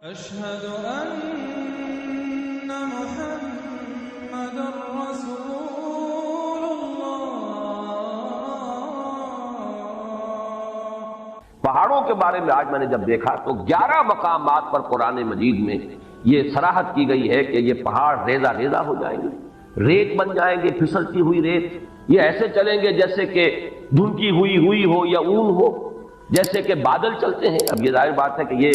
أشهد أن محمد رسول الله۔ پہاڑوں کے بارے میں آج میں نے جب دیکھا تو 11 مقامات پر قرآن مجید میں یہ صراحت کی گئی ہے کہ یہ پہاڑ ریزہ ریزہ ہو جائیں گے، ریت بن جائیں گے، پھسلتی ہوئی ریت، یہ ایسے چلیں گے جیسے کہ دھنکی ہوئی ہوئی ہو یا اون ہو، جیسے کہ بادل چلتے ہیں۔ اب یہ ظاہر بات ہے کہ یہ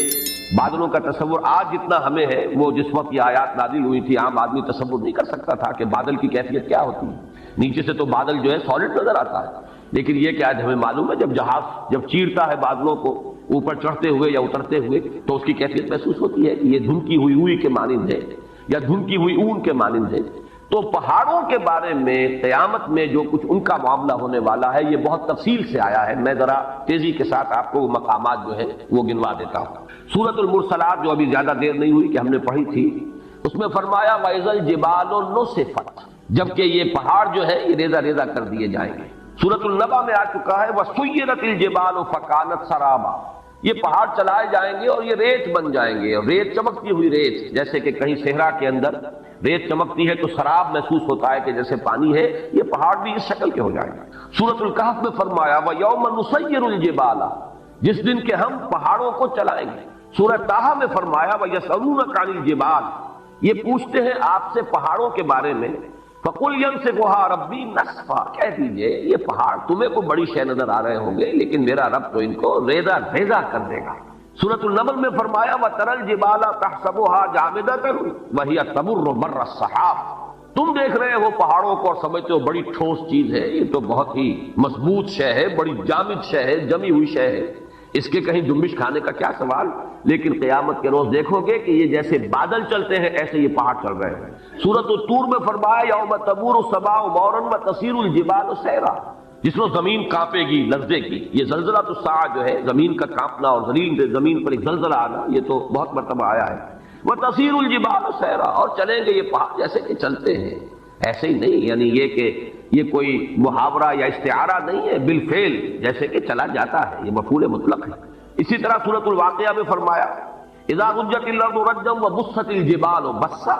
بادلوں کا تصور آج جتنا ہمیں ہے، وہ جس وقت یہ آیات نازل ہوئی تھی عام آدمی تصور نہیں کر سکتا تھا کہ بادل کی کیفیت کیا ہوتی ہے۔ نیچے سے تو بادل جو ہے سالڈ نظر آتا ہے، لیکن یہ کہ آج ہمیں معلوم ہے جب جہاز جب چیرتا ہے بادلوں کو اوپر چڑھتے ہوئے یا اترتے ہوئے تو اس کی کیفیت محسوس ہوتی ہے کہ یہ دھنکی ہوئی ہوئی کے مانند ہے یا دھنکی ہوئی اون کے مانند ہے۔ تو پہاڑوں کے بارے میں قیامت میں جو کچھ ان کا معاملہ ہونے والا ہے یہ بہت تفصیل سے آیا ہے۔ میں ذرا تیزی کے ساتھ آپ کو وہ مقامات جو ہے وہ گنوا دیتا ہوں۔ سورۃ المرسلات جو ابھی زیادہ دیر نہیں ہوئی کہ ہم نے پڑھی تھی، اس میں فرمایا وَإِذَا الْجِبَالُ نُسِفَتْ، جبکہ یہ پہاڑ جو ہے یہ ریزہ ریزہ کر دیے جائیں گے۔ سورۃ النبأ میں آ چکا ہے وَسُيِّرَتِ الْجِبَالُ فَكَانَتْ سَرَابًا، یہ پہاڑ چلائے جائیں گے اور یہ ریت بن جائیں گے، اور ریت چمکتی ہوئی ریت، جیسے کہ کہیں صحرا کے اندر ریت چمکتی ہے تو سراب محسوس ہوتا ہے کہ جیسے پانی ہے، یہ پہاڑ بھی اس شکل کے ہو جائیں گے۔ سورۃ الکہف میں فرمایا وَيَوْمَ نُسَيِّرُ الْجِبَالَ، جس دن کے ہم پہاڑوں کو چلائیں گے۔ سورہ طٰہٰ میں فرمایا وَيَسْأَلُونَكَ عَنِ الْجِبَالِ، یہ پوچھتے ہیں آپ سے پہاڑوں کے بارے میں، فَقُلْ يَنسِفُهَا رَبِّي نَسْفًا، کہہ دیجئے یہ پہاڑ تمہیں کوئی بڑی شے نظر آ رہے ہوں گے لیکن میرا رب تو ان کو ریزہ ریزہ کر دے گا۔ سورۃ النمل میں فرمایا وَتَرَى الْجِبَالَ تَحْسَبُهَا جَامِدَةً وَهِيَ تَمُرُّ مَرَّ السَّحَابِ، تم دیکھ رہے ہو پہاڑوں کو اور سمجھتے ہو بڑی ٹھوس چیز ہے، یہ تو بہت ہی مضبوط شے ہے، بڑی جامد شے ہے، جمی ہوئی شے ہے، اس کے کہیں جنبش کھانے کا کیا سوال۔ لیکن قیامت کے روز دیکھو گے کہ یہ جیسے بادل چلتے ہیں ایسے یہ پہاڑ چل رہے ہیں۔ سورۃ الطور میں فرمایا یوم تمور السماء مورا وتسیر الجبال سیرا، جس میں زمین کانپے گی، لرزے گی۔ یہ زلزلہ الساعہ جو ہے، زمین کا کانپنا اور زمین پر ایک زلزلہ آنا، یہ تو بہت مرتبہ آیا ہے۔ وتسیر الجبال سیرا، اور چلیں گے یہ پہاڑ جیسے کہ چلتے ہیں، ایسے ہی نہیں، یعنی یہ کہ یہ کوئی محاورہ یا استعارہ نہیں ہے، بالفعل جیسے کہ چلا جاتا ہے، یہ مفعول مطلق ہے۔ اسی طرح سورۃ الواقعہ میں فرمایا اذا رجت الارض رجا وبست الجبال بسا،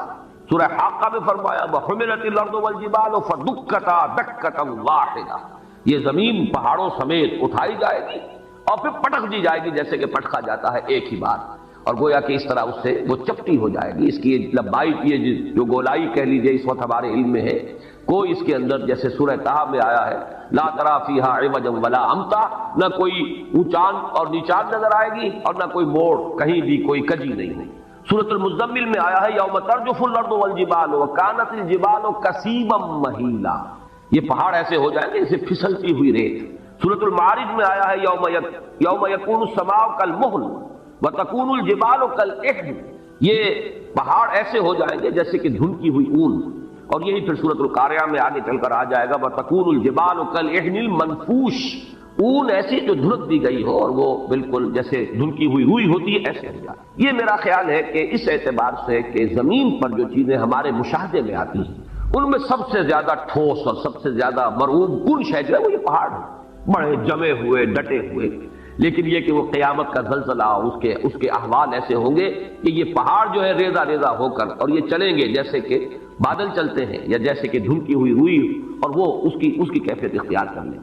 سورہ حاقہ میں فرمایا وحملت الارض والجبال فدکتا دکتا واحدہ، یہ زمین پہاڑوں سمیت اٹھائی جائے گی اور پھر پٹک دی جائے گی جیسے کہ پٹکا جاتا ہے ایک ہی بار، اور گویا کہ اس طرح اس سے وہ چپٹی ہو جائے گی۔ اس کی لمبائی کی جو گولائی کہہ لیجئے اس وقت ہمارے علم میں ہے، کوئی اس کے اندر جیسے سورہ طٰہٰ میں آیا ہے لا تری فیہا عوجا ولا امتا، نہ کوئی اونچان اور نیچان نظر آئے گی اور نہ کوئی موڑ، کہیں بھی کوئی کجی نہیں ہوئی۔ سورۃ المزمل میں آیا ہے یوم ترجف الارض والجبال وکانت الجبال کثیبا مہیلا، یہ پہاڑ ایسے ہو جائیں گے جیسے پھسلتی ہوئی ریت۔ سورۃ المعارج میں آیا ہے یوم یکون السماء کالمہل وتکون الجبال کالعہن، یہ پہاڑ ایسے ہو جائیں گے جیسے کہ دھنکی ہوئی اون، اور یہی پھر سورۃ القاریہ میں آگے چل کر آ جائے گا وَتَكُونُ الْجِبَالُ كَالْعِهْنِ الْمَنْفُوشِ، اون ایسی جو دھنک دی گئی ہو اور وہ بالکل جیسے دھنکی ہوئی روئی ہوتی ہے ایسے ہو جائے۔ یہ میرا خیال ہے کہ اس اعتبار سے کہ زمین پر جو چیزیں ہمارے مشاہدے میں آتی ہیں ان میں سب سے زیادہ ٹھوس اور سب سے زیادہ مرعوب کن شے جو ہے وہ یہ پہاڑ ہے، بڑے جمے ہوئے ڈٹے ہوئے۔ لیکن یہ کہ وہ قیامت کا زلزلہ اس کے احوال ایسے ہوں گے کہ یہ پہاڑ جو ہے ریزہ ریزہ ہو کر اور یہ چلیں گے جیسے کہ بادل چلتے ہیں یا جیسے کہ دھنکی ہوئی روئی، اور وہ اس کی کیفیت اختیار کر لیں۔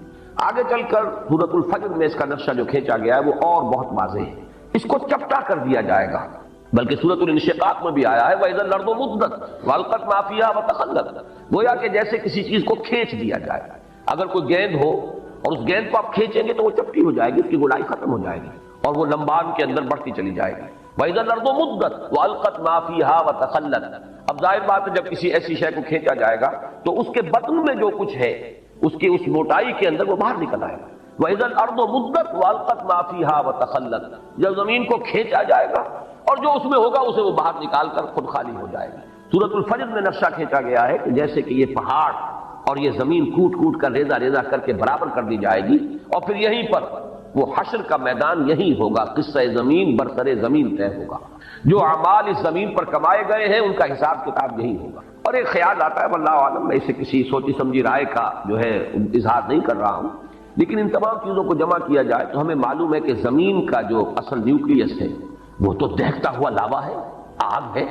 آگے چل کر سورۃ الفجر میں اس کا نقشہ جو کھینچا گیا ہے وہ اور بہت واضح ہے، اس کو چپٹا کر دیا جائے گا۔ بلکہ سورۃ الانشقاق میں بھی آیا ہے وَإِذَا الْأَرْضُ مُدَّتْ وَأَلْقَتْ مَا فِيهَا وَتَخَلَّتْ، گویا کہ جیسے کسی چیز کو کھینچ دیا جائے، اگر کوئی گیند ہو اور اس گیند کو آپ کھینچیں گے تو وہ چپٹی ہو جائے گی، اس کی گولائی ختم ہو جائے گی اور وہ لمبان کے اندر بڑھتی چلی جائے گی۔ وَإِذَا الْأَرْضُ مُدَّتْ وَأَلْقَتْ مَا فِيهَا وَتَخَلَّتْ، اب ظاہر بات ہے جب کسی ایسی شے کو کھینچا جائے گا تو اس کے بطن میں جو کچھ ہے اس کی اس موٹائی کے اندر وہ باہر نکل آئے گا۔ وَإِذَا الْأَرْضُ مُدَّتْ وَأَلْقَتْ مَا فِيهَا وَتَخَلَّتْ، جب زمین کو کھینچا جائے گا اور جو اس میں ہوگا اسے وہ باہر نکال کر خود خالی ہو جائے گا۔ سورۃ الفجر میں نقشہ کھینچا گیا ہے کہ جیسے کہ یہ پہاڑ اور یہ زمین کوٹ کوٹ کر ریزہ ریزہ کر کے برابر کر دی جائے گی، اور پھر یہیں پر وہ حشر کا میدان یہی ہوگا، قصہ زمین برسر زمین طے ہوگا، جو اعمال اس زمین پر کمائے گئے ہیں ان کا حساب کتاب یہی ہوگا۔ اور ایک خیال آتا ہے واللہ عالم، میں اسے کسی سوچی سمجھی رائے کا جو ہے اظہار نہیں کر رہا ہوں، لیکن ان تمام چیزوں کو جمع کیا جائے تو ہمیں معلوم ہے کہ زمین کا جو اصل نیوکلیس ہے وہ تو دہتا ہوا لاوا ہے، آگ ہے۔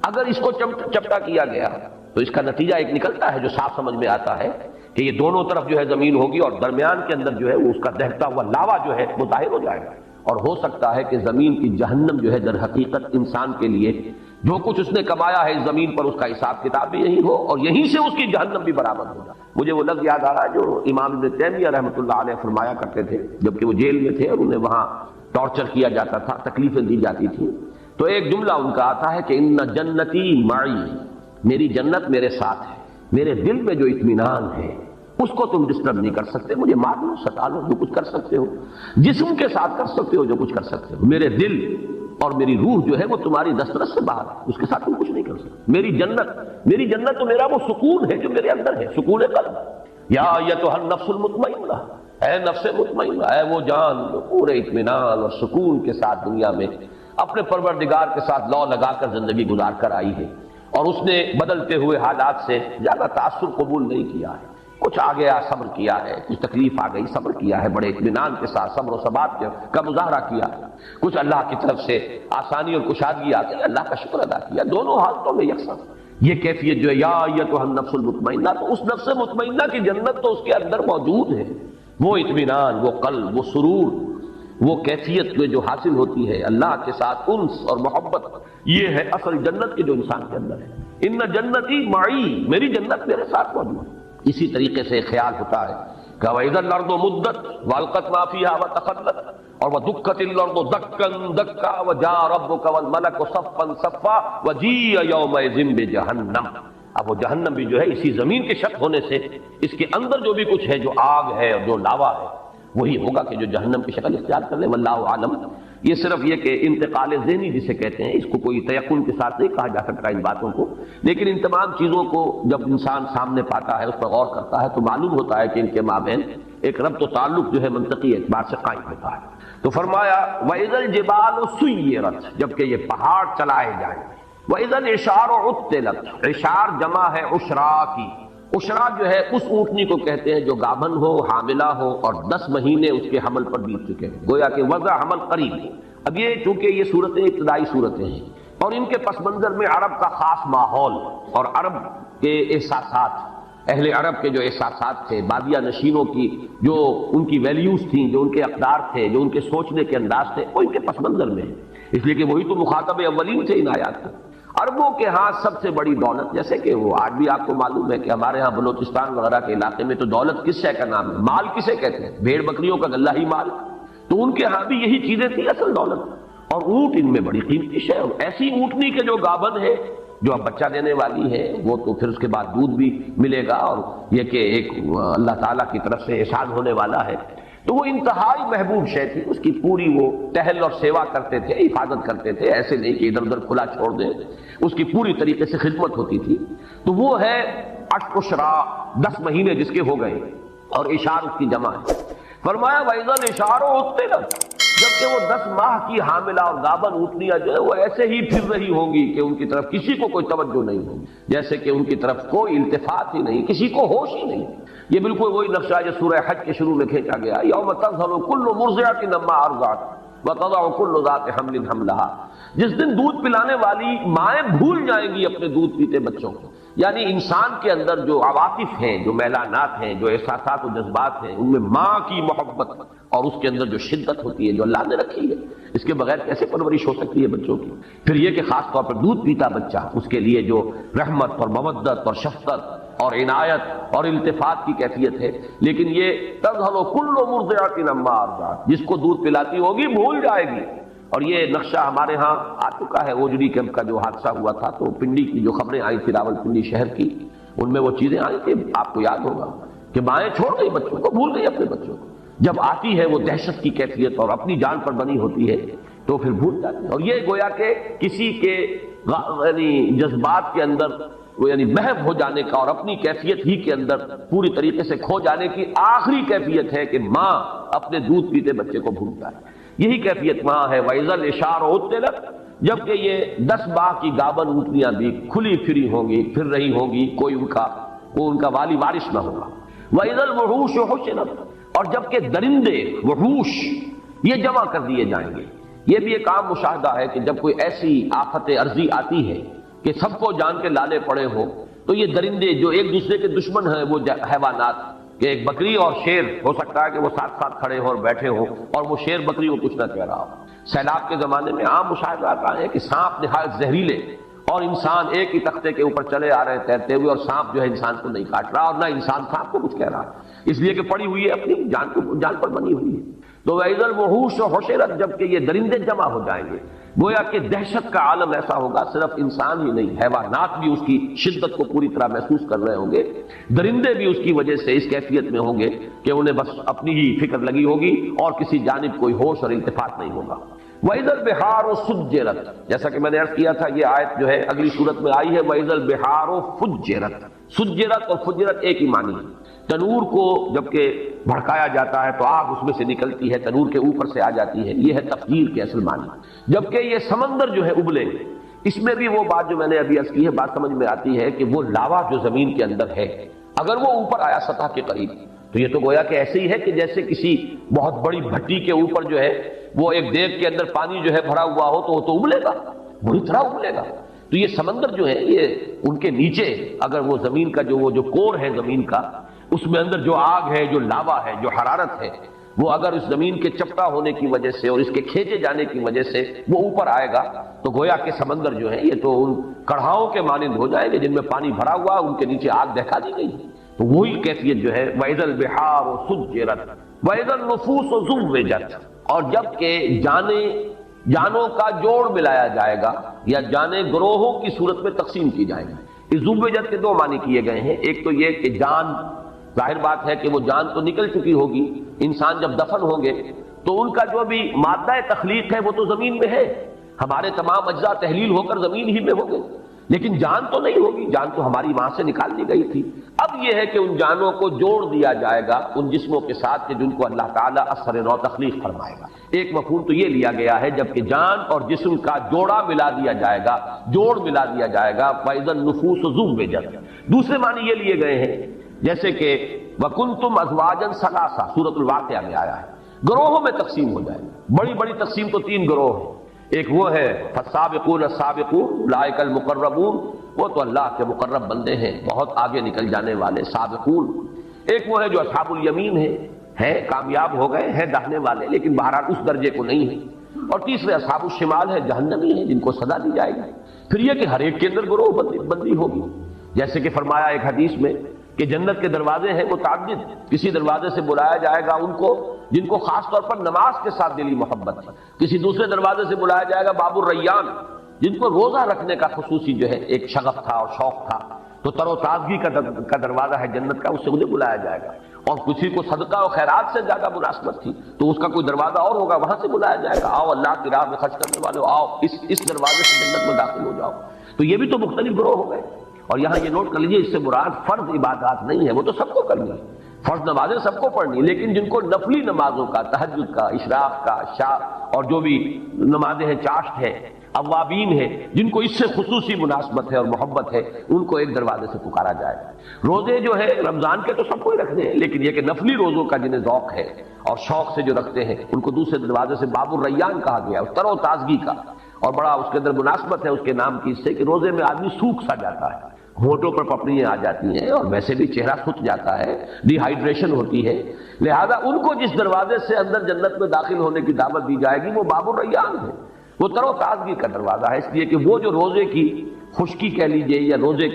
اگر اس کو چپٹا کیا گیا تو اس کا نتیجہ ایک نکلتا ہے جو صاف سمجھ میں آتا ہے کہ یہ دونوں طرف جو ہے زمین ہوگی اور درمیان کے اندر جو ہے وہ اس کا دہتا ہوا لاوا جو ہے وہ ظاہر ہو جائے گا، اور ہو سکتا ہے کہ زمین کی جہنم جو ہے در حقیقت انسان کے لیے جو کچھ اس نے کمایا ہے اس زمین پر اس کا حساب کتاب بھی یہی ہو اور یہیں سے اس کی جہنم بھی برآمد ہو جائے۔ مجھے وہ لفظ یاد آ رہا ہے جو امام ابن تیمیہ رحمۃ اللہ علیہ فرمایا کرتے تھے جبکہ وہ جیل میں تھے اور انہیں وہاں ٹارچر کیا جاتا تھا، تکلیفیں دی جاتی تھیں، تو ایک جملہ ان کا آتا ہے کہ ان جنتی معی، میری جنت میرے ساتھ ہے، میرے دل میں جو اطمینان ہے اس کو تم ڈسٹرب نہیں کر سکتے، مجھے مار لو، ستا لو، جو کچھ کر سکتے ہو، جسم کے ساتھ کر سکتے ہو جو کچھ کر سکتے ہو، میرے دل اور میری روح جو ہے وہ تمہاری دسترس سے باہر ہے، اس کے ساتھ تم کچھ نہیں کر سکتے۔ میری جنت تو میرا وہ سکون ہے جو میرے اندر ہے، سکون قلب۔ یا ایتھا النفس المطمئنہ، اے نفس مطمئنہ، اے وہ جان جو پورے اطمینان اور سکون کے ساتھ دنیا میں اپنے پروردگار کے ساتھ لو لگا کر زندگی گزار کر آئی ہے اور اس نے بدلتے ہوئے حالات سے زیادہ تاثر قبول نہیں کیا ہے، کچھ آ گیا صبر کیا ہے، کچھ تکلیف آ گئی صبر کیا ہے، بڑے اطمینان کے ساتھ صبر و ثبات کا مظاہرہ کیا، کچھ اللہ کی طرف سے آسانی اور کشادگی آ گئی، اللہ کا شکر ادا کیا، دونوں حالتوں میں یکساں۔ یہ کیفیت جو ہے یا ایتھا النفس المطمئنہ، تو اس نفس مطمئنہ کی جنت تو اس کے اندر موجود ہے، وہ اطمینان، وہ قلب، وہ سرور، وہ کیفیت جو حاصل ہوتی ہے اللہ کے ساتھ انس اور محبت، یہ ہے اصل جنت کی جو انسان کے اندر ہے۔ ان جنتی معی، میری جنت میرے ساتھ موجود ہے۔ اسی طریقے سے خیال ہوتا ہے کہ وَإِذَا الْأَرْضُ مُدَّتْ وَأَلْقَتْ مَا فِيهَا وَتَخَلَّتْ، اور وَدُكَّتِ الْأَرْضُ دَكًّا دَكًّا وَجَاءَ رَبُّكَ وَالْمَلَكُ صَفًّا صَفًّا وَجِيءَ يَوْمَئِذٍ بِجَهَنَّمَ۔ اب وہ جہنم بھی جو ہے اسی زمین کے شق ہونے سے اس کے اندر جو بھی کچھ ہے، جو آگ ہے اور جو لاوا ہے، وہی ہوگا کہ جو جہنم کی شکل اختیار کر لے، واللہ عالم۔ یہ صرف یہ کہ انتقال ذہنی جسے کہتے ہیں، اس کو کوئی تیقن کے ساتھ نہیں کہا جا سکتا ان باتوں کو، لیکن ان تمام چیزوں کو جب انسان سامنے پاتا ہے، اس پر غور کرتا ہے، تو معلوم ہوتا ہے کہ ان کے مابین ایک ربط و تعلق جو ہے منطقی اعتبار سے قائم ہوتا ہے۔ تو فرمایا وَإِذَا الْجِبَالُ سُيِّرَتْ، جبکہ یہ پہاڑ چلائے جائیں گے، وَإِذَا الْعِشَارُ عُطِّلَتْ، عشار جمع ہے عشرا کی، عشرا جو ہے اس اونٹنی کو کہتے ہیں جو گابن ہو، حاملہ ہو اور 10 مہینے اس کے حمل پر بیت چکے ہیں، گویا کہ وضع حمل قریب ہے۔ اب یہ چونکہ یہ صورتیں ابتدائی صورتیں ہیں اور ان کے پس منظر میں عرب کا خاص ماحول اور عرب کے احساسات، اہل عرب کے جو احساسات تھے، بادیہ نشینوں کی جو ان کی ویلیوز تھیں، جو ان کے اقدار تھے، جو ان کے سوچنے کے انداز تھے، وہ ان کے پس منظر میں ہے، اس لیے کہ وہی تو مخاطب اولین تھے ان آیات کے۔ عربوں کے ہاں سب سے بڑی دولت، جیسے کہ وہ آج بھی آپ کو معلوم ہے کہ ہمارے ہاں بلوچستان وغیرہ کے علاقے میں تو دولت کس شے کا نام ہے، مال کسے کہتے ہیں، بھیڑ بکریوں کا غلہ ہی مال، تو ان کے ہاں بھی یہی چیزیں تھیں اصل دولت، اور اونٹ ان میں بڑی قیمتی شے، اور ایسی اونٹنی کے جو گابن ہے جو اب بچہ دینے والی ہے، وہ تو پھر اس کے بعد دودھ بھی ملے گا، اور یہ کہ ایک اللہ تعالیٰ کی طرف سے احسان ہونے والا ہے، تو وہ انتہائی محبوب شے تھی، اس کی پوری وہ ٹہل اور سیوا کرتے تھے، حفاظت کرتے تھے، ایسے نہیں کہ ادھر ادھر کھلا چھوڑ دیں، اس کی پوری طریقے سے خدمت ہوتی تھی۔ تو وہ ہے اشرا، 10 مہینے جس کے ہو گئے، اور اشار اس کی جمع ہے۔ فرمایا وَإِذَا الْإِشَارُ عُطِّلَتْ، جبکہ وہ 10 ماہ کی حاملہ اور گابن اونٹنیاں جو ہے وہ ایسے ہی پھر رہی ہوں گی کہ ان کی طرف کسی کو کوئی توجہ نہیں ہوگی، جیسے کہ ان کی طرف کوئی التفات ہی نہیں، کسی کو ہوش ہی نہیں۔ یہ بالکل وہی نقشہ جو سورہ حج کے شروع میں کھینچا گیا، یوم تذہل کل مرضعۃ عما ارضعت وتضع کل ذات حمل حملها، جس دن دودھ پلانے والی مائیں بھول جائیں گی اپنے دودھ پیتے بچوں کو، یعنی انسان کے اندر جو عواطف ہیں، جو میلانات ہیں، جو احساسات و جذبات ہیں، ان میں ماں کی محبت اور اس کے اندر جو شدت ہوتی ہے جو اللہ نے رکھی ہے، اس کے بغیر کیسے پرورش ہو سکتی ہے بچوں کی۔ پھر یہ کہ خاص طور پر دودھ پیتا بچہ، اس کے لیے جو رحمت اور مودت اور شفقت اور عنایت اور التفات کی کیفیت ہے، لیکن یہ تذہل کل مرضعۃ عما ارضعت، جس کو دودھ پلاتی ہوگی بھول جائے گی۔ اور یہ نقشہ ہمارے ہاں آ چکا ہے، اوجڑی کیمپ کا جو حادثہ ہوا تھا، تو پنڈی کی جو خبریں آئی تھی راولپنڈی شہر کی، ان میں وہ چیزیں آئی تھی، آپ کو یاد ہوگا کہ مائیں چھوڑ گئی بچوں کو، بھول گئی اپنے بچوں کو، جب آتی ہے وہ دہشت کی کیفیت اور اپنی جان پر بنی ہوتی ہے تو پھر بھول جاتی ہے۔ اور یہ گویا کہ کسی کے یعنی جذبات کے اندر یعنی محو ہو جانے کا اور اپنی کیفیت ہی کے اندر پوری طریقے سے کھو جانے کی آخری کیفیت ہے کہ ماں اپنے دودھ پیتے بچے کو بھول جائے، یہی کیفیت ماں ہے۔ وَإِذَا الْإِشَارُ عُطِّلَتْ، جبکہ یہ 10 ماہ کی گابن اونٹنیاں بھی کھلی پھری ہوں گی، پھر رہی ہوں گی، کوئی ان کا والی وارث نہ ہوگا۔ وَإِذَا الْوُحُوشُ حُشِرَتْ، اور جبکہ درندے وحوش یہ جمع کر دیے جائیں گے، یہ بھی ایک عام مشاہدہ ہے کہ جب کوئی ایسی آفت عرضی آتی ہے کہ سب کو جان کے لالے پڑے ہو تو یہ درندے جو ایک دوسرے کے دشمن ہیں وہ حیوانات، کہ ایک بکری اور شیر ہو سکتا ہے کہ وہ ساتھ ساتھ کھڑے ہو اور بیٹھے ہو اور وہ شیر بکری کو کچھ نہ کہہ رہا ہو۔ سیلاب کے زمانے میں عام مشاہدہ آتا ہے کہ سانپ نہایت زہریلے اور انسان ایک ہی تختے کے اوپر چلے آ رہے ہیں تیرتے ہوئے، اور سانپ جو ہے انسان کو نہیں کاٹ رہا اور نہ انسان سانپ کو کچھ کہہ رہا، اس لیے کہ پڑی ہوئی ہے اپنی جان پر بنی ہوئی ہے۔ تو وَإِذَا الْوُحُوشُ حُشِرَتْ، جب کہ یہ درندے جمع ہو جائیں گے، گویا کہ دہشت کا عالم ایسا ہوگا، صرف انسان ہی نہیں حیوانات بھی اس کی شدت کو پوری طرح محسوس کر رہے ہوں گے، درندے بھی اس کی وجہ سے اس کیفیت میں ہوں گے کہ انہیں بس اپنی ہی فکر لگی ہوگی اور کسی جانب کوئی ہوش اور التفات نہیں ہوگا۔ وَإِذَا الْبِحَارُ سُجِّرَتْ، جیسا کہ میں نے عرض کیا تھا یہ آیت جو ہے اگلی صورت میں آئی ہے وَإِذَا الْبِحَارُ فُجِّرَتْ۔ سجرت اور فجرت ایک ہی معنی ہے۔ تنور کو جبکہ بھڑکایا جاتا ہے تو آگ اس میں سے نکلتی ہے، تنور کے اوپر سے آ جاتی ہے، یہ ہے تفجیر کے اصل معنی۔ جبکہ یہ سمندر جو ہے ابلے، اس میں بھی وہ بات جو میں نے ابھی عرض کی ہے بات سمجھ میں آتی ہے کہ وہ لاوا جو زمین کے اندر ہے اگر وہ اوپر آیا سطح کے قریب تو یہ تو گویا کہ ایسے ہی ہے کہ جیسے کسی بہت بڑی بھٹی کے اوپر جو ہے وہ ایک دیگ کے اندر پانی جو ہے بھرا ہوا ہو تو وہ تو ابلے گا، بری طرح ابلے گا۔ تو یہ سمندر جو ہے یہ ان کے نیچے اگر وہ زمین کا جو کور ہے زمین کا، اس میں اندر جو آگ ہے، جو لاوا ہے، جو حرارت ہے، وہ اگر اس زمین کے چپٹا ہونے کی وجہ سے اور اس کے کھینچے جانے کی وجہ سے وہ اوپر آئے گا تو گویا کہ سمندر جو ہے یہ تو ان کڑھاؤں کے مانند ہو جائیں گے جن میں پانی بھرا ہوا ہے، ان کے نیچے آگ دکھا دی گئی ہے۔ تو وہی کیفیت جو ہے وَإِذَا الْبِحَارُ سُجِّرَتْ وَإِذَا النُّفُوسُ زُوِّجَتْ، اور جب کہ جانوں کا جوڑ ملایا جائے گا یا جانیں گروہوں کی صورت میں تقسیم کی جائیں گی۔ اس زوِّجت کے دو معنی کیے گئے ہیں، ایک تو یہ کہ جان، ظاہر بات ہے کہ وہ جان تو نکل چکی ہوگی، انسان جب دفن ہوں گے تو ان کا جو بھی مادہ تخلیق ہے وہ تو زمین میں ہے، ہمارے تمام اجزاء تحلیل ہو کر زمین ہی میں ہوں گے، لیکن جان تو نہیں ہوگی، جان تو ہماری وہاں سے نکال دی گئی تھی۔ اب یہ ہے کہ ان جانوں کو جوڑ دیا جائے گا ان جسموں کے ساتھ کہ جن کو اللہ تعالیٰ اثر نو تخلیق فرمائے گا۔ ایک مفہوم تو یہ لیا گیا ہے جبکہ جان اور جسم کا جوڑا ملا دیا جائے گا، جوڑ ملا دیا جائے گا فَإِذَا النُّفُوسُ زُوِّجَتْ۔ دوسرے معنی یہ لیے گئے ہیں جیسے کہ وَكُنْتُمْ أَزْوَاجًا ثَلَاثًا سورۃ الواقعہ میں آیا ہے، گروہوں میں تقسیم ہو جائے گا۔ بڑی بڑی تقسیم تو تین گروہ ہیں، ایک وہ ہے فَالسَّابِقُونَ السَّابِقُونَ أُولَٰئِكَ الْمُقَرَّبُونَ، وہ تو اللہ کے مقرب بندے ہیں، بہت آگے نکل جانے والے سابقون۔ ایک وہ ہے جو اصحاب الیمین ہے کامیاب ہو گئے ہیں داہنے والے لیکن بہرحال اس درجے کو نہیں ہے۔ اور تیسرے اصحاب الشمال ہے جہنمی ہیں جن کو سزا دی جائے گی۔ پھر یہ کہ ہر ایک کے اندر گروہ بندی ہوگی، جیسے کہ فرمایا ایک حدیث میں کہ جنت کے دروازے ہیں متعدد، کسی دروازے سے بلایا جائے گا ان کو جن کو خاص طور پر نماز کے ساتھ دلی محبت ہے، کسی دوسرے دروازے سے بلایا جائے گا باب الریان جن کو روزہ رکھنے کا خصوصی جو ہے ایک شغف تھا اور شوق تھا، تو تر و تازگی کا دروازہ ہے جنت کا، اس سے انہیں بلایا جائے گا۔ اور کسی کو صدقہ و خیرات سے زیادہ مناسبت تھی تو اس کا کوئی دروازہ اور ہوگا، وہاں سے بلایا جائے گا، آؤ اللہ کی راہ میں خرچ کرنے والے آؤ اس دروازے سے جنت میں داخل ہو جاؤ۔ تو یہ بھی تو مختلف گروہ ہو گئے۔ اور یہاں یہ نوٹ کر لیجیے اس سے مراد فرض عبادات نہیں ہے، وہ تو سب کو کرنی ہے، فرض نمازیں سب کو پڑھنی، لیکن جن کو نفلی نمازوں کا، تہجد کا، اشراق کا، عشاء اور جو بھی نمازیں ہیں، چاشت ہے، اوابین ہے، جن کو اس سے خصوصی مناسبت ہے اور محبت ہے، ان کو ایک دروازے سے پکارا جائے گا۔ روزے جو ہے رمضان کے تو سب کو ہی رکھنے ہیں، لیکن یہ کہ نفلی روزوں کا جنہیں ذوق ہے اور شوق سے جو رکھتے ہیں ان کو دوسرے دروازے سے باب الریان کہا گیا، تر و تازگی کا، اور بڑا اس کے اندر مناسبت ہے اس کے نام کی اس سے کہ روزے میں آدمی سوکھ سا جاتا ہے، ہونٹوں پر پپڑیاں آ جاتی ہیں اور ویسے بھی چہرہ سوکھ جاتا ہے، ڈی ہائیڈریشن ہوتی ہے، لہذا ان کو جس دروازے سے اندر جنت میں داخل ہونے کی دعوت دی جائے گی وہ باب الریان ہے، وہ تر و تازگی کا دروازہ ہے، اس لیے کہ وہ جو روزے کی خشکی کہہ لیجئے یا روزے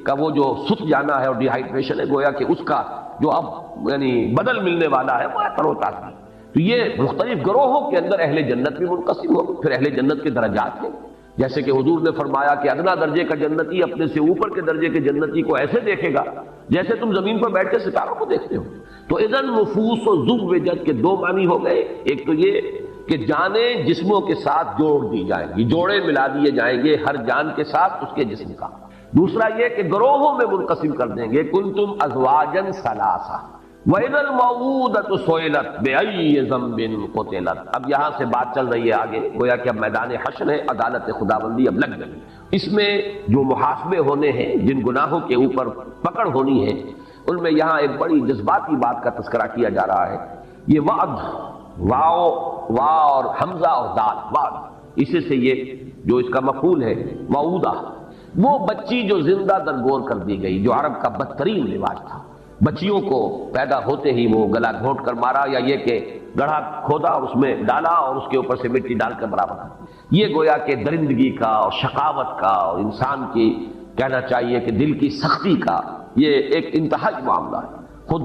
کا وہ جو سوکھ جانا ہے اور ڈی ہائیڈریشن ہے، گویا کہ اس کا جو اب یعنی بدل ملنے والا ہے وہ ہے تر و تازگی۔ تو یہ مختلف گروہوں کے اندر اہل جنت بھی منقسم ہو، پھر اہل جنت کے درجات ہیں، جیسے کہ حضور نے فرمایا کہ ادنا درجے کا جنتی اپنے سے اوپر کے درجے کے جنتی کو ایسے دیکھے گا جیسے تم زمین پر بیٹھ کے ستاروں کو دیکھتے ہو۔ تو اذن نفوس و زوجت کے دو معنی ہو گئے، ایک تو یہ کہ جانیں جسموں کے ساتھ جوڑ دی جائیں گی، جوڑے ملا دیے جائیں گے ہر جان کے ساتھ اس کے جسم کا۔ دوسرا یہ کہ گروہوں میں منقسم کر دیں گے، کنتم ازواجا ثلاثہ وَإِذَا الْمَوْءُودَةُ سُئِلَتْ بِأَيِّ ذَنبٍ قُتِلَتْ۔ اب یہاں سے بات چل رہی ہے آگے، گویا کہ اب میدان حشر ہے، عدالت خداوندی اب لگ گئی، اس میں جو محاسبے ہونے ہیں، جن گناہوں کے اوپر پکڑ ہونی ہے، ان میں یہاں ایک بڑی جذباتی بات کا تذکرہ کیا جا رہا ہے۔ یہ وعد، واو وا اور حمزہ اور دال، وا، اسی سے یہ جو اس کا مفعول ہے موعودہ، وہ بچی جو زندہ درگور کر دی گئی، جو عرب کا بدترین رواج تھا، بچیوں کو پیدا ہوتے ہی وہ گلا گھونٹ کر مارا، یا یہ کہ گڑھا کھودا اور اس میں ڈالا اور اس کے اوپر سے مٹی ڈال کر برابر کر دیا۔ یہ گویا کہ درندگی کا اور شقاوت کا اور انسان کی کہنا چاہیے کہ دل کی سختی کا یہ ایک انتہائی معاملہ ہے۔ خود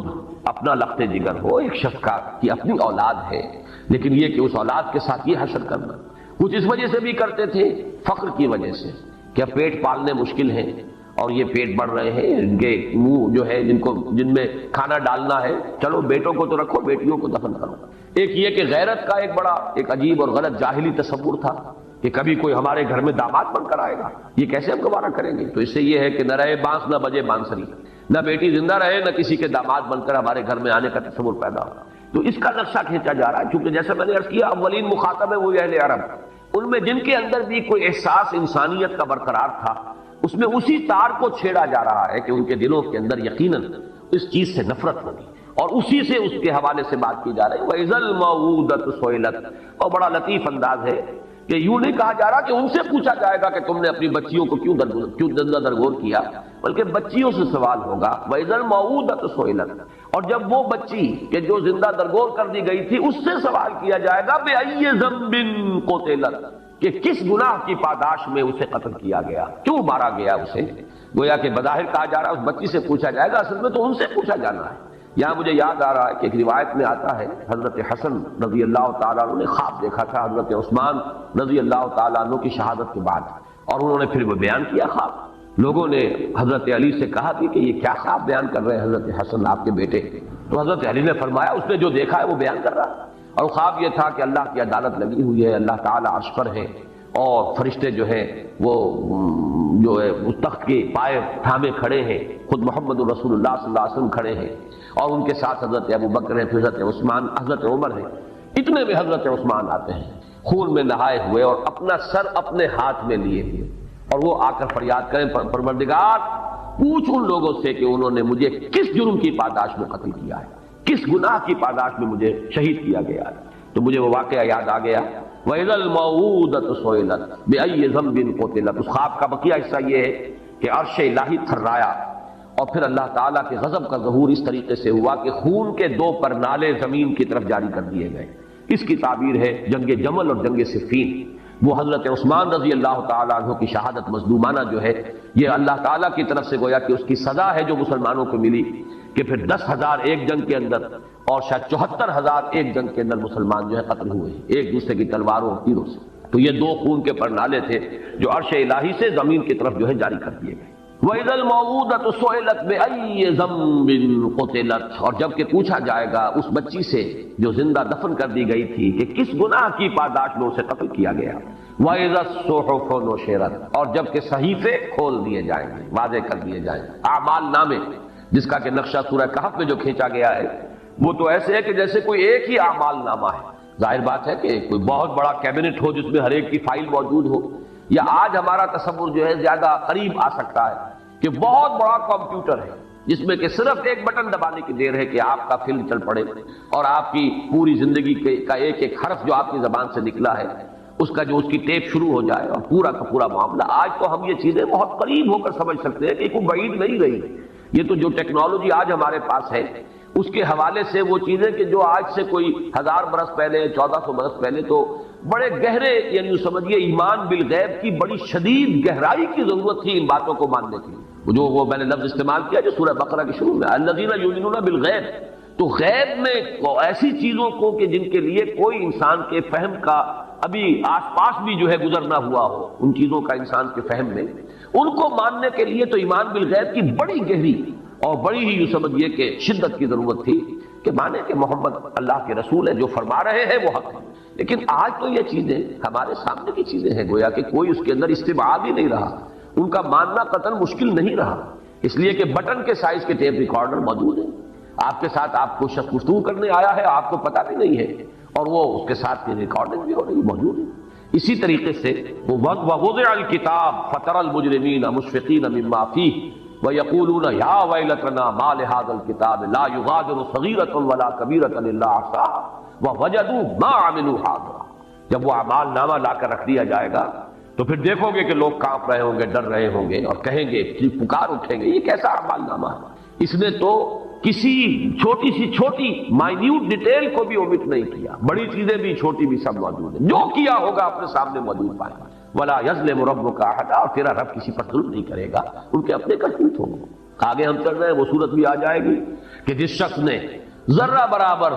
اپنا لخت جگر ہو ایک شخص کا کہ اپنی اولاد ہے، لیکن یہ کہ اس اولاد کے ساتھ یہ حشر کرنا، کچھ اس وجہ سے بھی کرتے تھے، فقر کی وجہ سے، کہ پیٹ پالنے مشکل ہیں اور یہ پیٹ بڑھ رہے ہیں، ان کے منہ جو ہے جن میں کھانا ڈالنا ہے، چلو بیٹوں کو تو رکھو، بیٹیوں کو دفن کرو۔ ایک یہ کہ غیرت کا ایک بڑا ایک عجیب اور غلط جاہلی تصور تھا کہ کبھی کوئی ہمارے گھر میں داماد بن کر آئے گا، یہ کیسے ہم گوارا کریں گے؟ تو اس سے یہ ہے کہ نہ رہے بانس نہ بجے بانسری، نہ بیٹی زندہ رہے نہ کسی کے داماد بن کر ہمارے گھر میں آنے کا تصور پیدا ہو۔ تو اس کا نقشہ کھینچا جا رہا ہے، چونکہ جیسے میں نے عرض کیا اولین مخاطب ہے وہ اہل عرب، ان میں جن کے اندر بھی کوئی احساس انسانیت کا برقرار تھا، اس میں اسی تار کو چھیڑا جا رہا ہے کہ ان کے دلوں کے اندر یقیناً اس چیز سے نفرت ہوگی، اور اسی سے اس کے حوالے سے بات کی جا رہی ہے۔ وَإِذَا الْمَوْءُودَةُ سُئِلَتْ، اور بڑا لطیف انداز ہے کہ یوں نہیں کہا جا رہا کہ ان سے پوچھا جائے گا کہ تم نے اپنی بچیوں کو کیوں زندہ درگور کیا، بلکہ بچیوں سے سوال ہوگا۔ وَإِذَا الْمَوْءُودَةُ سُئِلَتْ، اور جب وہ بچی کہ جو زندہ درگور کر دی گئی تھی اس سے سوال کیا جائے گا بِأَيِّ ذَنبٍ قُتِلَتْ، کہ کس گناہ کی پاداش میں اسے قتل کیا گیا، کیوں مارا گیا اسے۔ گویا کہ بظاہر کہا جا رہا ہے اس بچی سے پوچھا جائے گا، اصل میں تو ان سے پوچھا جانا ہے۔ یہاں مجھے یاد آ رہا ہے کہ ایک روایت میں آتا ہے حضرت حسن رضی اللہ تعالیٰ عنہ نے خواب دیکھا تھا حضرت عثمان رضی اللہ تعالیٰ عنہ کی شہادت کے بعد، اور انہوں نے پھر وہ بیان کیا خواب۔ لوگوں نے حضرت علی سے کہا کہ یہ کیا خواب بیان کر رہے ہیں حضرت حسن آپ کے بیٹے؟ تو حضرت علی نے فرمایا اس نے جو دیکھا ہے وہ بیان کر رہا ہے، اور خواب یہ تھا کہ اللہ کی عدالت لگی ہوئی ہے، اللہ تعالیٰ عرش پر ہے، اور فرشتے جو ہیں وہ جو ہے اس تخت کے پائے تھامے کھڑے ہیں، خود محمد رسول اللہ صلی اللہ علیہ وسلم کھڑے ہیں، اور ان کے ساتھ حضرت ابو بکر ہیں، حضرت عثمان، حضرت عمر ہیں۔ اتنے میں حضرت عثمان آتے ہیں خون میں نہائے ہوئے اور اپنا سر اپنے ہاتھ میں لیے ہوئے، اور وہ آ کر فریاد کریں پروردگار پوچھ ان لوگوں سے کہ انہوں نے مجھے کس جرم کی پاداش میں قتل کیا ہے، کس گناہ کی پاداش میں مجھے شہید کیا گیا ہے۔ تو مجھے وہ واقعہ یاد آ گیا، وَإِذَا الْمَوْءُودَةُ سُئِلَتْ بِأَيِّ ذَنبٍ قُتِلَتْ۔ اس خواب کا بقیہ حصہ یہ ہے کہ عرش الہی تھرایا، اور پھر اللہ تعالیٰ کے غضب کا ظہور اس طریقے سے ہوا کہ خون کے دو پرنالے زمین کی طرف جاری کر دیے گئے۔ اس کی تعبیر ہے جنگ جمل اور جنگ صفین۔ وہ حضرت عثمان رضی اللہ تعالیٰ عنہ کی شہادت مظلومانہ جو ہے، یہ اللہ تعالیٰ کی طرف سے گویا کہ اس کی سزا ہے جو مسلمانوں کو ملی، کہ پھر 10,000 ایک جنگ کے اندر اور شاید 74,000 ایک جنگ کے اندر مسلمان جو ہے قتل ہوئے ایک دوسرے کی تلواروں اور تیروں سے۔ تو یہ دو خون کے پرنالے تھے جو عرش الہی سے زمین کی طرف جو ہے جاری کر دیے گئے۔ وَإِذَا الْمَوْءُودَةُ سُئِلَتْ بِأَيِّ ذَنبٍ قُتِلَتْ، اور جب کہ پوچھا جائے گا اس بچی سے جو زندہ دفن کر دی گئی تھی کہ کس گناہ کی پاداش میں اسے قتل کیا گیا۔ وَإِذَا الصُّحُفُ نُشِرَتْ، اور جب کہ صحیفے کھول دیے جائیں گے، واضح کر دیے جائیں گے۔ اعمال نامے جس کا کہ نقشہ سورہ کہف میں جو کھینچا گیا ہے وہ تو ایسے ہے کہ جیسے کوئی ایک ہی اعمال نامہ ہے۔ ظاہر بات ہے کہ کوئی بہت بڑا کیبنٹ ہو جس میں ہر ایک کی فائل موجود ہو، یا آج ہمارا تصور جو ہے زیادہ قریب آ سکتا ہے کہ بہت بڑا کمپیوٹر ہے جس میں کہ صرف ایک بٹن دبانے کی دیر ہے کہ آپ کا فلم چل پڑے، اور آپ کی پوری زندگی کا ایک ایک حرف جو آپ کی زبان سے نکلا ہے اس کا جو اس کی ٹیپ شروع ہو جائے اور پورا کا پورا معاملہ۔ آج تو ہم یہ چیزیں بہت قریب ہو کر سمجھ سکتے ہیں کہ کوئی بعید نہیں رہی۔ یہ تو جو ٹیکنالوجی آج ہمارے پاس ہے اس کے حوالے سے وہ چیزیں کہ جو آج سے کوئی 1000 برس پہلے 1400 برس پہلے تو بڑے گہرے، یعنی سمجھیے ایمان بالغیب کی بڑی شدید گہرائی کی ضرورت تھی ان باتوں کو ماننے کی۔ جو وہ میں نے لفظ استعمال کیا جو سورہ بقرہ کے شروع میں الذین یؤمنون بالغیب، تو غیب میں ایسی چیزوں کو کہ جن کے لیے کوئی انسان کے فہم کا ابھی آس پاس بھی جو ہے گزر نہ ہوا ہو، ان چیزوں کا انسان کے فہم میں ان کو ماننے کے لیے تو ایمان بالغیب کی بڑی گہری اور بڑی ہی یوں سمجھیے کہ شدت کی ضرورت تھی کہ مانے کہ محمد اللہ کے رسول ہے، جو فرما رہے ہیں وہ حق ہے۔ لیکن آج تو یہ چیزیں ہمارے سامنے کی چیزیں ہیں، گویا کہ کوئی اس کے اندر استبعاد ہی نہیں رہا، ان کا ماننا قطعاً مشکل نہیں رہا، اس لیے کہ بٹن کے سائز کے ٹیپ ریکارڈر موجود ہیں، آپ کے ساتھ آپ کو شخص گفتگو کرنے آیا ہے آپ کو پتہ بھی نہیں ہے، اور وہ اس کے ساتھ ریکارڈنگ بھی ہو رہی موجود ہے۔ اسی طریقے سے وَوُضِعَ الْكِتَابُ فَتَرَى الْمُجْرِمِينَ مُشْفِقِينَ مِمَّا فِيهِ وَيَقُولُونَ يَا وَيْلَتَنَا مَا لِهَذَا الْكِتَابِ لَا يُغَادِرُ صَغِيرَةً وَلَا كَبِيرَةً إِلَّا أَحْصَاهَا وَوَجَدُوا مَا عَمِلُوا حَاضِرًا، جب وہ اعمال نامہ لا کر رکھ دیا جائے گا تو پھر دیکھو گے کہ لوگ کانپ رہے ہوں گے، ڈر رہے ہوں گے اور کہیں گے، پکار اٹھیں گے، یہ کیسا اعمال نامہ ہے، اس نے تو کسی چھوٹی سی چھوٹی مائنیوٹ ڈیٹیل کو بھی اومٹ نہیں کیا، بڑی چیزیں بھی چھوٹی بھی سب موجود ہیں، جو کیا ہوگا اپنے سامنے موجود پائے گا۔ وَلَا يَظْلِمُ رَبُّكَ أَحَدًا، اور تیرا رب کسی پر ظلم نہیں کرے گا، ان کے اپنے کرتوت ہوں گے۔ آگے ہم چل رہے ہیں، وہ صورت بھی آ جائے گی کہ جس شخص نے ذرہ برابر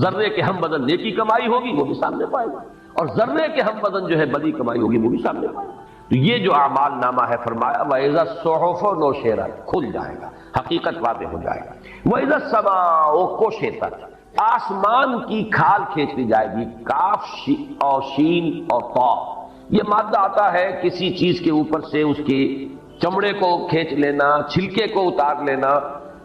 ذرے کے ہم بدن نیکی کمائی ہوگی وہ بھی سامنے پائے گا، اور ذرے کے ہم بدن جو ہے بدی کمائی ہوگی وہ بھی سامنے پائے گا۔ تو یہ جو اعمال نامہ ہے، فرمایا وَإِذَا الصُّحُفُ نُشِرَتْ، کھل جائے گا، حقیقت واضح ہو جائے گا۔ وَإِذَا السَّمَاءُ كُشِطَتْ، آسمان کی کھال کھینچ لی جائے گی، کاف اور شین اور طا، یہ مادہ آتا ہے کسی چیز کے اوپر سے اس کے چمڑے کو کھینچ لینا، چھلکے کو اتار لینا۔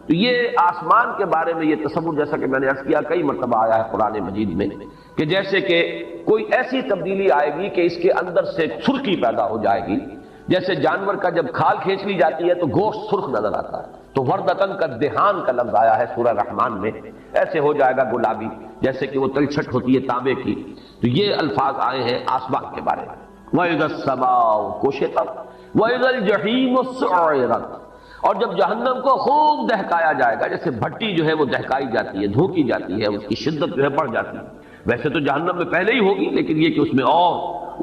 تو یہ آسمان کے بارے میں یہ تصور، جیسا کہ میں نے عرض کیا، کئی مرتبہ آیا ہے قرآن مجید میں، کہ جیسے کہ کوئی ایسی تبدیلی آئے گی کہ اس کے اندر سے سرخی پیدا ہو جائے گی، جیسے جانور کا جب کھال کھینچ لی جاتی ہے تو گوشت سرخ نظر آتا ہے، تو وردتن کا دہان کا لفظ آیا ہے سورہ رحمان میں، ایسے ہو جائے گا گلابی، جیسے کہ وہ تلچھٹ ہوتی ہے تانبے کی۔ تو یہ الفاظ آئے ہیں آسمان کے بارے میں۔ وَإِذَا السَّمَاءُ كُشِطَتْ وَإِذَا الْجَحِيمُ سُعِّرَتْ، اور جب جہنم کو خوب دہکایا جائے گا، جیسے بھٹی جو ہے وہ دہکائی جاتی ہے، دھوکی جاتی ہے، اس کی شدت جو ہے بڑھ جاتی ہے، ویسے تو جہنم میں پہلے ہی ہوگی، لیکن یہ کہ اس میں اور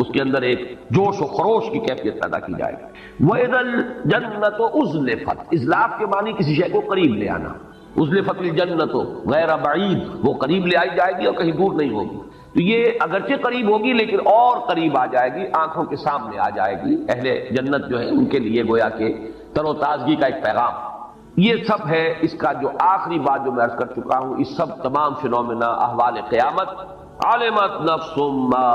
اس کے اندر ایک جوش و خروش کی کیفیت پیدا کی جائے گی۔ وَإِذَا الْجَنَّةُ أُزْلِفَتْ، ازلاف کے معنی کسی شے کو قریب لے آنا، اُزْلِفَتِ الْجَنَّةُ غیر بعید، وہ قریب لے آئی جائے گی اور کہیں دور نہیں ہوگی۔ تو یہ اگرچہ قریب ہوگی لیکن اور قریب آ جائے گی، آنکھوں کے سامنے آ جائے گی۔ اہل جنت جو ہے ان کے لیے گویا کہ تر و تازگی کا ایک پیغام۔ یہ سب ہے اس کا جو آخری بات جو میں عرض کر چکا ہوں، اس سب تمام فنومنا احوال قیامت۔ علمت نفس ما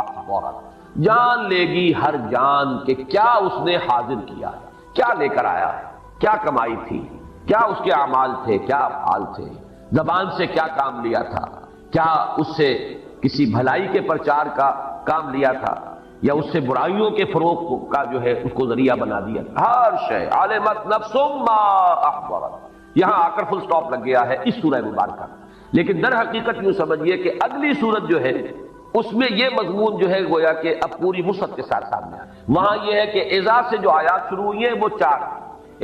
احضرت، جان لے گی ہر جان کہ کیا اس نے حاضر کیا، کیا لے کر آیا، کیا کمائی تھی، کیا اس کے اعمال تھے، کیا افعال تھے، زبان سے کیا کام لیا تھا، کیا اس سے کسی بھلائی کے پرچار کا کام لیا تھا یا اس سے برائیوں کے فروغ کا جو ہے اس کو ذریعہ بنا دیا۔ ہر شے علمت نفس ما احضرت، یہاں آ کر فل سٹاپ لگ گیا ہے اس سورہ مبارکہ، لیکن در حقیقت یوں سمجھیے کہ اگلی سورت جو ہے اس میں یہ مضمون جو ہے گویا کہ اب پوری وسعت کے ساتھ سامنے آیا۔ وہاں یہ ہے کہ اذا سے جو آیات شروع ہوئی ہیں وہ چار،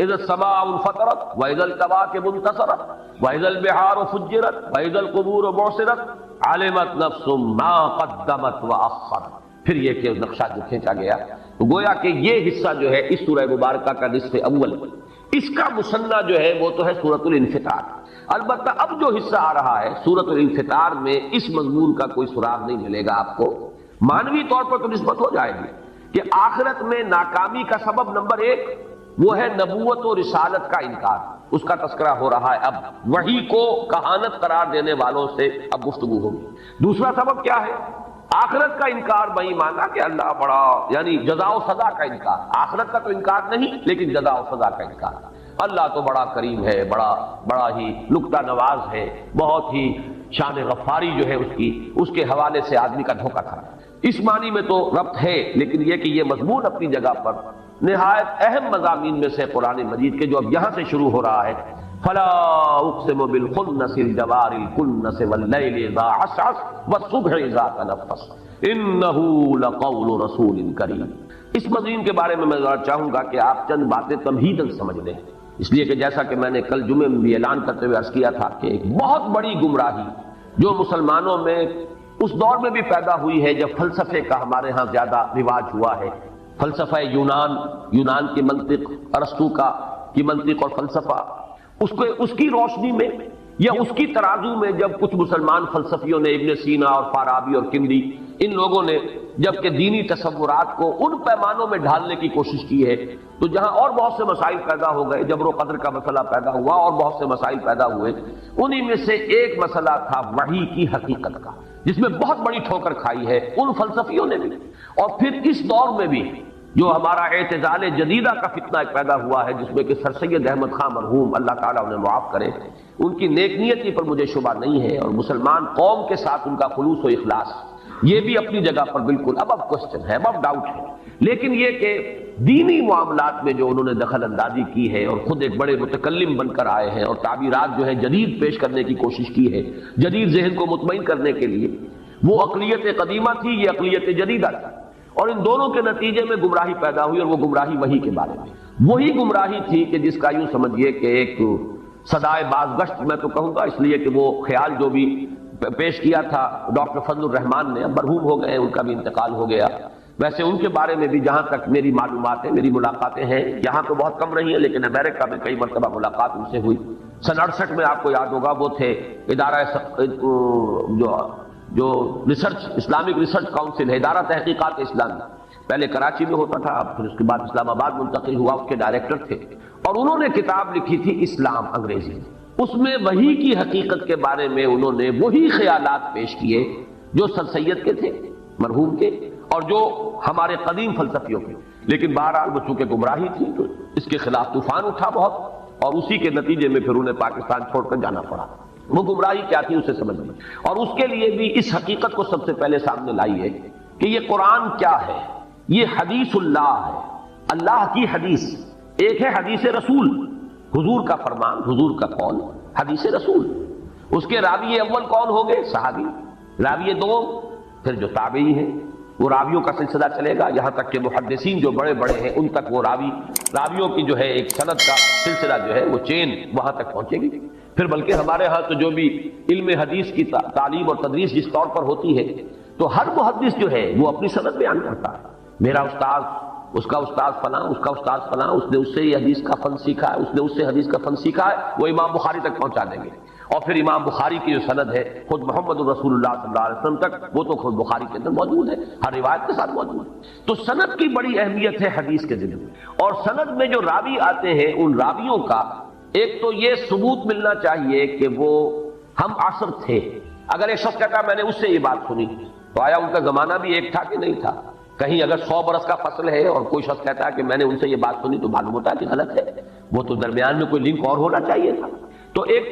اذا السماء انفطرت واذا الكواكب انتصرت واذا البحار فجرت واذا القبور بعثرت علمت نفس ما قدمت واخرت، پھر یہ کہ نقشہ جو کھینچا گیا، تو گویا کہ یہ حصہ جو ہے اس سورہ مبارکہ کا نصف اول، اس کا مثنیٰ جو ہے وہ تو ہے سورۃ الانفطار۔ البتہ اب جو حصہ آ رہا ہے سورۃ الانفطار میں اس مضمون کا کوئی سراغ نہیں ملے گا آپ کو، معنوی طور پر تو نسبت ہو جائے گی کہ آخرت میں ناکامی کا سبب نمبر ایک وہ ہے نبوت و رسالت کا انکار، اس کا تذکرہ ہو رہا ہے۔ اب وحی کو کہانت قرار دینے والوں سے اب گفتگو ہوگی۔ دوسرا سبب کیا ہے؟ آخرت کا انکار بھائی مانا کہ اللہ بڑا، یعنی جزا و سزا کا انکار، آخرت کا تو انکار نہیں لیکن جزا و سزا کا انکار۔ اللہ تو بڑا کریم ہے، بڑا ہی نکتہ نواز ہے، بہت ہی شان غفاری جو ہے اس کے حوالے سے آدمی کا دھوکہ تھا، اس معنی میں تو ربط ہے، لیکن یہ کہ یہ مضمون اپنی جگہ پر نہایت اہم مضامین میں سے قرآن مجید کے جو اب یہاں سے شروع ہو رہا ہے، فلا اقسم بالخنس الجوار الكنس واللیل اذا عسعس والصبح اذا تنفس انہ لقول رسول کریم۔ اس مضمون کے بارے میں میں ذرا چاہوں گا کہ آپ چند باتیں تمہیداً سمجھ لیں، اس لیے کہ جیسا کہ میں نے کل جمعے میں بھی اعلان کرتے ہوئے عرض کیا تھا کہ ایک بہت بڑی گمراہی جو مسلمانوں میں اس دور میں بھی پیدا ہوئی ہے جب فلسفے کا ہمارے ہاں زیادہ رواج ہوا ہے، فلسفہ یونان کی منطق، ارسطو کی منطق اور فلسفہ، اس کی روشنی میں یا اس کی ترازو میں جب کچھ مسلمان فلسفیوں نے، ابن سینا اور فارابی اور کندی، ان لوگوں نے جبکہ دینی تصورات کو ان پیمانوں میں ڈھالنے کی کوشش کی ہے، تو جہاں اور بہت سے مسائل پیدا ہو گئے، جبر و قدر کا مسئلہ پیدا ہوا اور بہت سے مسائل پیدا ہوئے، انہی میں سے ایک مسئلہ تھا وحی کی حقیقت کا، جس میں بہت بڑی ٹھوکر کھائی ہے ان فلسفیوں نے بھی۔ اور پھر اس دور میں بھی جو ہمارا اعتزال جدیدہ کا فتنہ ایک پیدا ہوا ہے، جس میں کہ سر سید احمد خان مرحوم اللہ تعالیٰ انہیں معاف کرے، ان کی نیک نیتی پر مجھے شبہ نہیں ہے، اور مسلمان قوم کے ساتھ ان کا خلوص و اخلاص یہ بھی اپنی جگہ پر بالکل اب کوشچن ہے، اب ڈاؤٹ ہے، لیکن یہ کہ دینی معاملات میں جو انہوں نے دخل اندازی کی ہے اور خود ایک بڑے متکلم بن کر آئے ہیں اور تعبیرات جو ہے جدید پیش کرنے کی کوشش کی ہے جدید ذہن کو مطمئن کرنے کے لیے، وہ اقلیت قدیمہ تھی، یہ اقلیت جدیدہ تھی، اور ان دونوں کے نتیجے میں گمراہی پیدا ہوئی، اور وہ گمراہی وحی کے بارے میں وہی گمراہی تھی کہ جس کا یوں سمجھیے کہ ایک صدائے بازگشت میں تو کہوں گا، اس لیے کہ وہ خیال جو بھی پیش کیا تھا ڈاکٹر فضل الرحمان نے، اب مرحوم ہو گئے ہیں، ان کا بھی انتقال ہو گیا، ویسے ان کے بارے میں بھی جہاں تک میری معلومات ہیں، میری ملاقاتیں ہیں، یہاں تو بہت کم رہی ہیں لیکن امریکہ میں کئی مرتبہ ملاقات ان سے ہوئی۔ سن 68 میں آپ کو یاد ہوگا وہ تھے ادارہ جو ریسرچ اسلامک ریسرچ کاؤنسل ہے، ادارہ تحقیقات اسلامی، پہلے کراچی میں ہوتا تھا، اب پھر اس کے بعد اسلام آباد منتقل ہوا، اس کے ڈائریکٹر تھے، اور انہوں نے کتاب لکھی تھی اسلام انگریزی میں، اس میں وحی کی حقیقت کے بارے میں انہوں نے وہی خیالات پیش کیے جو سر سید کے تھے مرحوم کے اور جو ہمارے قدیم فلسفیوں کے، لیکن بہرحال وہ چونکہ گمراہی تھی تو اس کے خلاف طوفان اٹھا بہت، اور اسی کے نتیجے میں پھر انہیں پاکستان چھوڑ کر جانا پڑا۔ وہ گمراہی کیا تھی اسے سمجھنا، اور اس کے لیے بھی اس حقیقت کو سب سے پہلے سامنے لائی ہے کہ یہ قرآن کیا ہے، یہ حدیث اللہ ہے، اللہ کی حدیث، ایک ہے حدیث رسول، حضور کا فرمان، حضور کا قول، حدیث رسول، اس کے راوی اول کون ہوں گے؟ صحابی، راوی دوم پھر جو تابعی ہیں، وہ راویوں کا سلسلہ چلے گا یہاں تک کہ محدثین جو بڑے بڑے ہیں ان تک وہ راویوں کی جو ہے ایک سند کا سلسلہ جو ہے وہ چین وہاں تک پہنچے گی۔ پھر بلکہ ہمارے ہاں تو جو بھی علم حدیث کی تعلیم اور تدریس جس طور پر ہوتی ہے تو ہر محدث جو ہے وہ اپنی سند بیان کرتا ہے، میرا استاد، اس کا استاد فلاں، اس کا استاد فلاں، اس نے اس سے یہ حدیث کا فن سیکھا ہے، اس نے اس سے حدیث کا فن سیکھا ہے، وہ امام بخاری تک پہنچا دیں گے، اور پھر امام بخاری کی جو سند ہے خود محمد الرسول اللہ صلی اللہ علیہ وسلم تک، وہ تو خود بخاری کے اندر موجود ہے، ہر روایت کے ساتھ موجود ہے۔ تو سند کی بڑی اہمیت ہے حدیث کے ذمہ، اور سند میں جو راوی آتے ہیں ان راویوں کا ایک تو یہ ثبوت ملنا چاہیے کہ وہ ہم عصر تھے۔ اگر ایک شخص کہتا میں نے اس سے یہ بات سنی تو آیا ان کا زمانہ بھی ایک تھا کہ نہیں تھا؟ کہیں اگر 100 برس کا فصل ہے اور کوئی شخص کہتا ہے کہ میں نے ان سے یہ بات سنی تو معلوم ہوتا ہے کہ غلط ہے، وہ تو درمیان میں کوئی لنک اور ہونا چاہیے تھا۔ تو ایک